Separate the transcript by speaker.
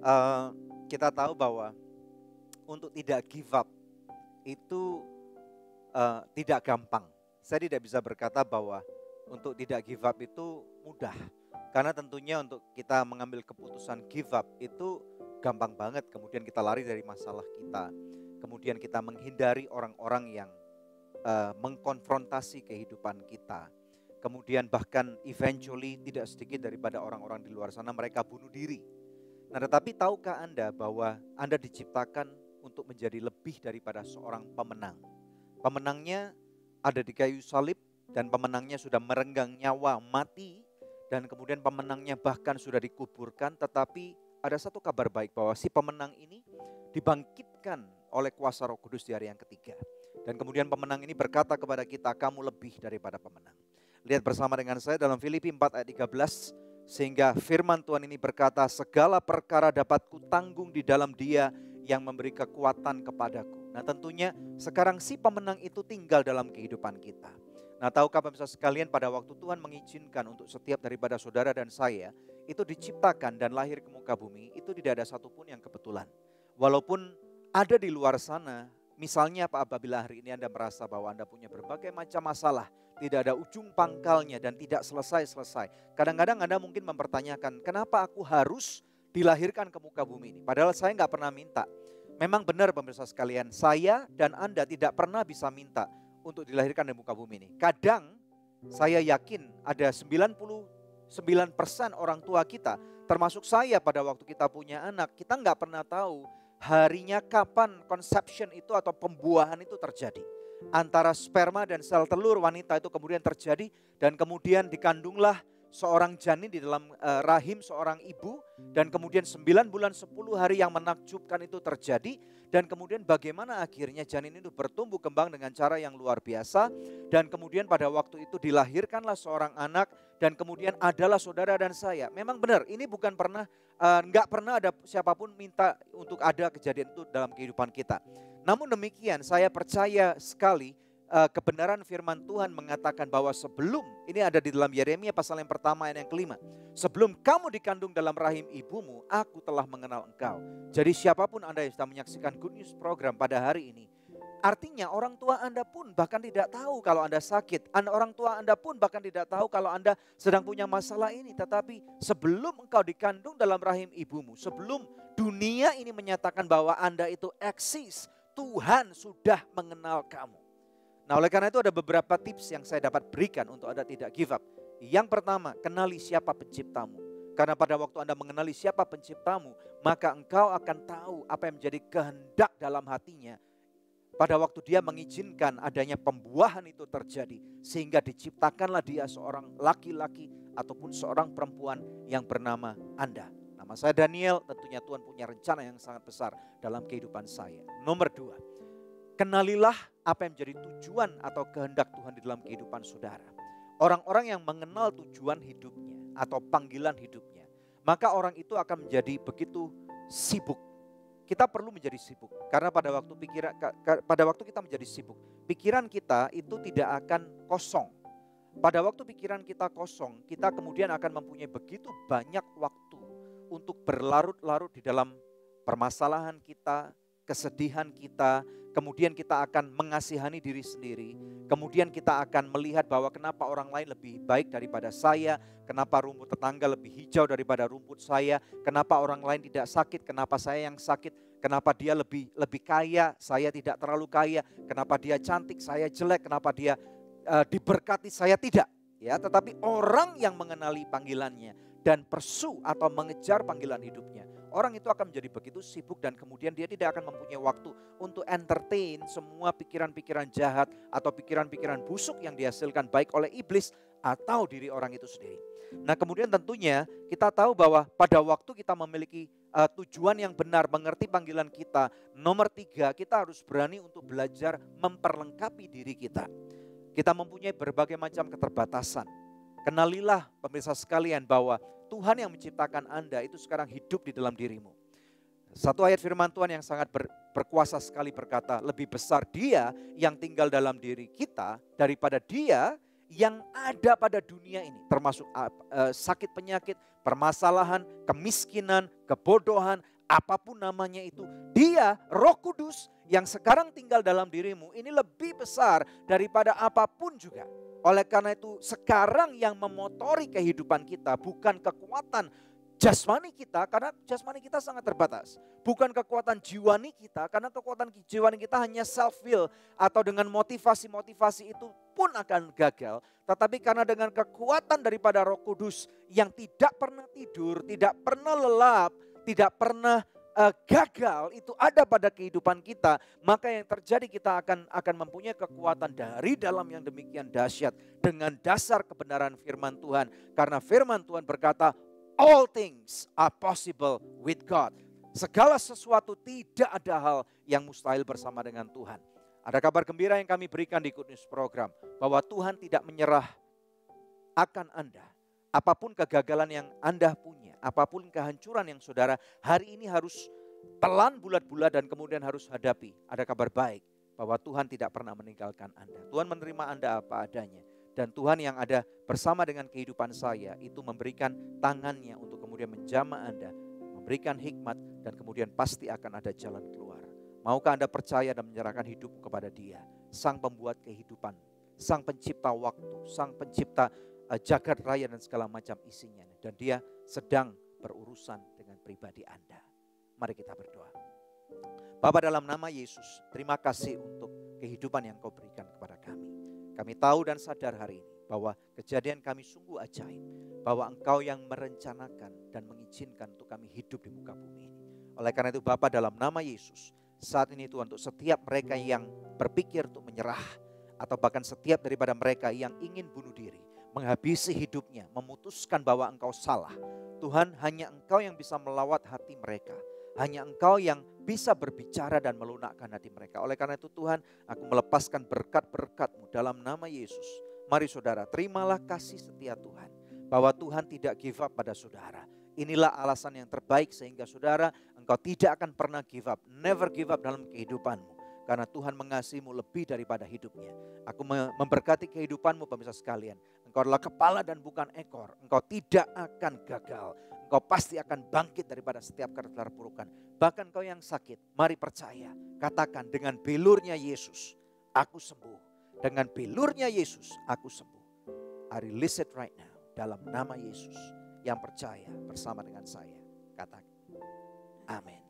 Speaker 1: Eh, kita tahu bahwa untuk tidak give up itu tidak gampang. Saya tidak bisa berkata bahwa untuk tidak give up itu mudah. Karena tentunya untuk kita mengambil keputusan give up itu gampang banget. Kemudian kita lari dari masalah kita. Kemudian kita menghindari orang-orang yang mengkonfrontasi kehidupan kita. Kemudian bahkan eventually tidak sedikit daripada orang-orang di luar sana mereka bunuh diri. Nah, tetapi tahukah Anda bahwa Anda diciptakan untuk menjadi lebih daripada seorang pemenang? Pemenangnya ada di kayu salib dan pemenangnya sudah merenggang nyawa mati dan kemudian pemenangnya bahkan sudah dikuburkan, tetapi ada satu kabar baik bahwa si pemenang ini dibangkitkan oleh kuasa Roh Kudus di hari yang ketiga. Dan kemudian pemenang ini berkata kepada kita, kamu lebih daripada pemenang. Lihat bersama dengan saya dalam Filipi 4 ayat 13. Sehingga firman Tuhan ini berkata, segala perkara dapat kutanggung di dalam Dia yang memberi kekuatan kepadaku. Nah, tentunya sekarang si pemenang itu tinggal dalam kehidupan kita. Nah, tahukah pemirsa sekalian, pada waktu Tuhan mengizinkan untuk setiap daripada saudara dan saya itu diciptakan dan lahir ke muka bumi, itu tidak ada satupun yang kebetulan. Walaupun ada di luar sana, misalnya apabila hari ini Anda merasa bahwa Anda punya berbagai macam masalah, tidak ada ujung pangkalnya dan tidak selesai-selesai. Kadang-kadang Anda mungkin mempertanyakan, kenapa aku harus dilahirkan ke muka bumi ini? Padahal saya nggak pernah minta. Memang benar pemirsa sekalian, saya dan Anda tidak pernah bisa minta untuk dilahirkan di muka bumi ini. Kadang saya yakin ada 99% orang tua kita, termasuk saya pada waktu kita punya anak, kita nggak pernah tahu harinya kapan conception itu atau pembuahan itu terjadi. Antara sperma dan sel telur wanita itu kemudian terjadi dan kemudian dikandunglah seorang janin di dalam rahim seorang ibu dan kemudian 9 bulan 10 hari yang menakjubkan itu terjadi dan kemudian bagaimana akhirnya janin itu bertumbuh kembang dengan cara yang luar biasa dan kemudian pada waktu itu dilahirkanlah seorang anak dan kemudian adalah saudara dan saya. Memang benar, ini bukan pernah nggak pernah ada siapapun minta untuk ada kejadian itu dalam kehidupan kita. Namun demikian saya percaya sekali kebenaran firman Tuhan mengatakan bahwa sebelum, ini ada di dalam Yeremia pasal yang pertama ayat yang kelima. Sebelum kamu dikandung dalam rahim ibumu, aku telah mengenal engkau. Jadi siapapun Anda yang sedang menyaksikan Good News program pada hari ini, artinya orang tua Anda pun bahkan tidak tahu kalau Anda sakit. Orang tua Anda pun bahkan tidak tahu kalau Anda sedang punya masalah ini. Tetapi sebelum engkau dikandung dalam rahim ibumu, sebelum dunia ini menyatakan bahwa Anda itu eksis, Tuhan sudah mengenal kamu. Nah, oleh karena itu ada beberapa tips yang saya dapat berikan untuk Anda tidak give up. Yang pertama, kenali siapa penciptamu. Karena pada waktu Anda mengenali siapa penciptamu, maka engkau akan tahu apa yang menjadi kehendak dalam hatinya. Pada waktu dia mengizinkan adanya pembuahan itu terjadi, sehingga diciptakanlah dia seorang laki-laki ataupun seorang perempuan yang bernama Anda. Nama saya Daniel, tentunya Tuhan punya rencana yang sangat besar dalam kehidupan saya. Nomor 2, kenalilah apa yang menjadi tujuan atau kehendak Tuhan di dalam kehidupan saudara. Orang-orang yang mengenal tujuan hidupnya atau panggilan hidupnya, maka orang itu akan menjadi begitu sibuk. Kita perlu menjadi sibuk karena pada waktu kita menjadi sibuk, pikiran kita itu tidak akan kosong. Pada waktu pikiran kita kosong, kita kemudian akan mempunyai begitu banyak waktu untuk berlarut-larut di dalam permasalahan kita, kesedihan kita, kemudian kita akan mengasihani diri sendiri, kemudian kita akan melihat bahwa kenapa orang lain lebih baik daripada saya, kenapa rumput tetangga lebih hijau daripada rumput saya, kenapa orang lain tidak sakit, kenapa saya yang sakit, kenapa dia lebih kaya, saya tidak terlalu kaya, kenapa dia cantik, saya jelek, kenapa dia diberkati, saya tidak. Ya, tetapi orang yang mengenali panggilannya dan pursue atau mengejar panggilan hidupnya, orang itu akan menjadi begitu sibuk dan kemudian dia tidak akan mempunyai waktu untuk entertain semua pikiran-pikiran jahat atau pikiran-pikiran busuk yang dihasilkan baik oleh iblis atau diri orang itu sendiri. Nah, kemudian tentunya kita tahu bahwa pada waktu kita memiliki tujuan yang benar, mengerti panggilan kita, nomor 3, kita harus berani untuk belajar memperlengkapi diri kita. Kita mempunyai berbagai macam keterbatasan. Kenalilah pemirsa sekalian bahwa Tuhan yang menciptakan Anda itu sekarang hidup di dalam dirimu. Satu ayat firman Tuhan yang sangat berkuasa sekali berkata, lebih besar Dia yang tinggal dalam diri kita daripada Dia yang ada pada dunia ini, termasuk sakit penyakit, permasalahan, kemiskinan, kebodohan, apapun namanya itu, Dia, Roh Kudus yang sekarang tinggal dalam dirimu, ini lebih besar daripada apapun juga. Oleh karena itu, sekarang yang memotori kehidupan kita bukan kekuatan jasmani kita, karena jasmani kita sangat terbatas. Bukan kekuatan jiwani kita, karena kekuatan jiwani kita hanya self will atau dengan motivasi-motivasi itu pun akan gagal. Tetapi karena dengan kekuatan daripada Roh Kudus yang tidak pernah tidur, tidak pernah lelap, tidak pernah gagal, itu ada pada kehidupan kita, maka yang terjadi kita akan mempunyai kekuatan dari dalam yang demikian dahsyat dengan dasar kebenaran firman Tuhan. Karena firman Tuhan berkata, all things are possible with God. Segala sesuatu, tidak ada hal yang mustahil bersama dengan Tuhan. Ada kabar gembira yang kami berikan di Good News Program, bahwa Tuhan tidak menyerah akan Anda. Apapun kegagalan yang Anda punya, apapun kehancuran yang saudara hari ini harus telan bulat-bulat dan kemudian harus hadapi. Ada kabar baik bahwa Tuhan tidak pernah meninggalkan Anda. Tuhan menerima Anda apa adanya. Dan Tuhan yang ada bersama dengan kehidupan saya itu memberikan tangannya untuk kemudian menjamah Anda, memberikan hikmat, dan kemudian pasti akan ada jalan keluar. Maukah Anda percaya dan menyerahkan hidupmu kepada Dia, Sang Pembuat kehidupan, Sang Pencipta waktu, Sang Pencipta jagat raya dan segala macam isinya. Dan Dia sedang berurusan dengan pribadi Anda. Mari kita berdoa. Bapa, dalam nama Yesus, terima kasih untuk kehidupan yang Kau berikan kepada kami. Kami tahu dan sadar hari ini bahwa kejadian kami sungguh ajaib. Bahwa Engkau yang merencanakan dan mengizinkan untuk kami hidup di muka bumi ini. Oleh karena itu Bapa, dalam nama Yesus, saat ini Tuhan, untuk setiap mereka yang berpikir untuk menyerah, atau bahkan setiap daripada mereka yang ingin bunuh diri, menghabisi hidupnya, memutuskan bahwa Engkau salah. Tuhan, hanya Engkau yang bisa melawat hati mereka. Hanya Engkau yang bisa berbicara dan melunakkan hati mereka. Oleh karena itu Tuhan, aku melepaskan berkat-berkat-Mu dalam nama Yesus. Mari saudara, terimalah kasih setia Tuhan. Bahwa Tuhan tidak give up pada saudara. Inilah alasan yang terbaik sehingga saudara, engkau tidak akan pernah give up. Never give up dalam kehidupanmu. Karena Tuhan mengasihimu lebih daripada hidupnya. Aku memberkati kehidupanmu pemirsa sekalian. Engkau adalah kepala dan bukan ekor. Engkau tidak akan gagal. Engkau pasti akan bangkit daripada setiap keterpurukan. Bahkan engkau yang sakit, mari percaya. Katakan, dengan belurnya Yesus, aku sembuh. Dengan belurnya Yesus, aku sembuh. I release it right now. Dalam nama Yesus, yang percaya bersama dengan saya, katakan amin.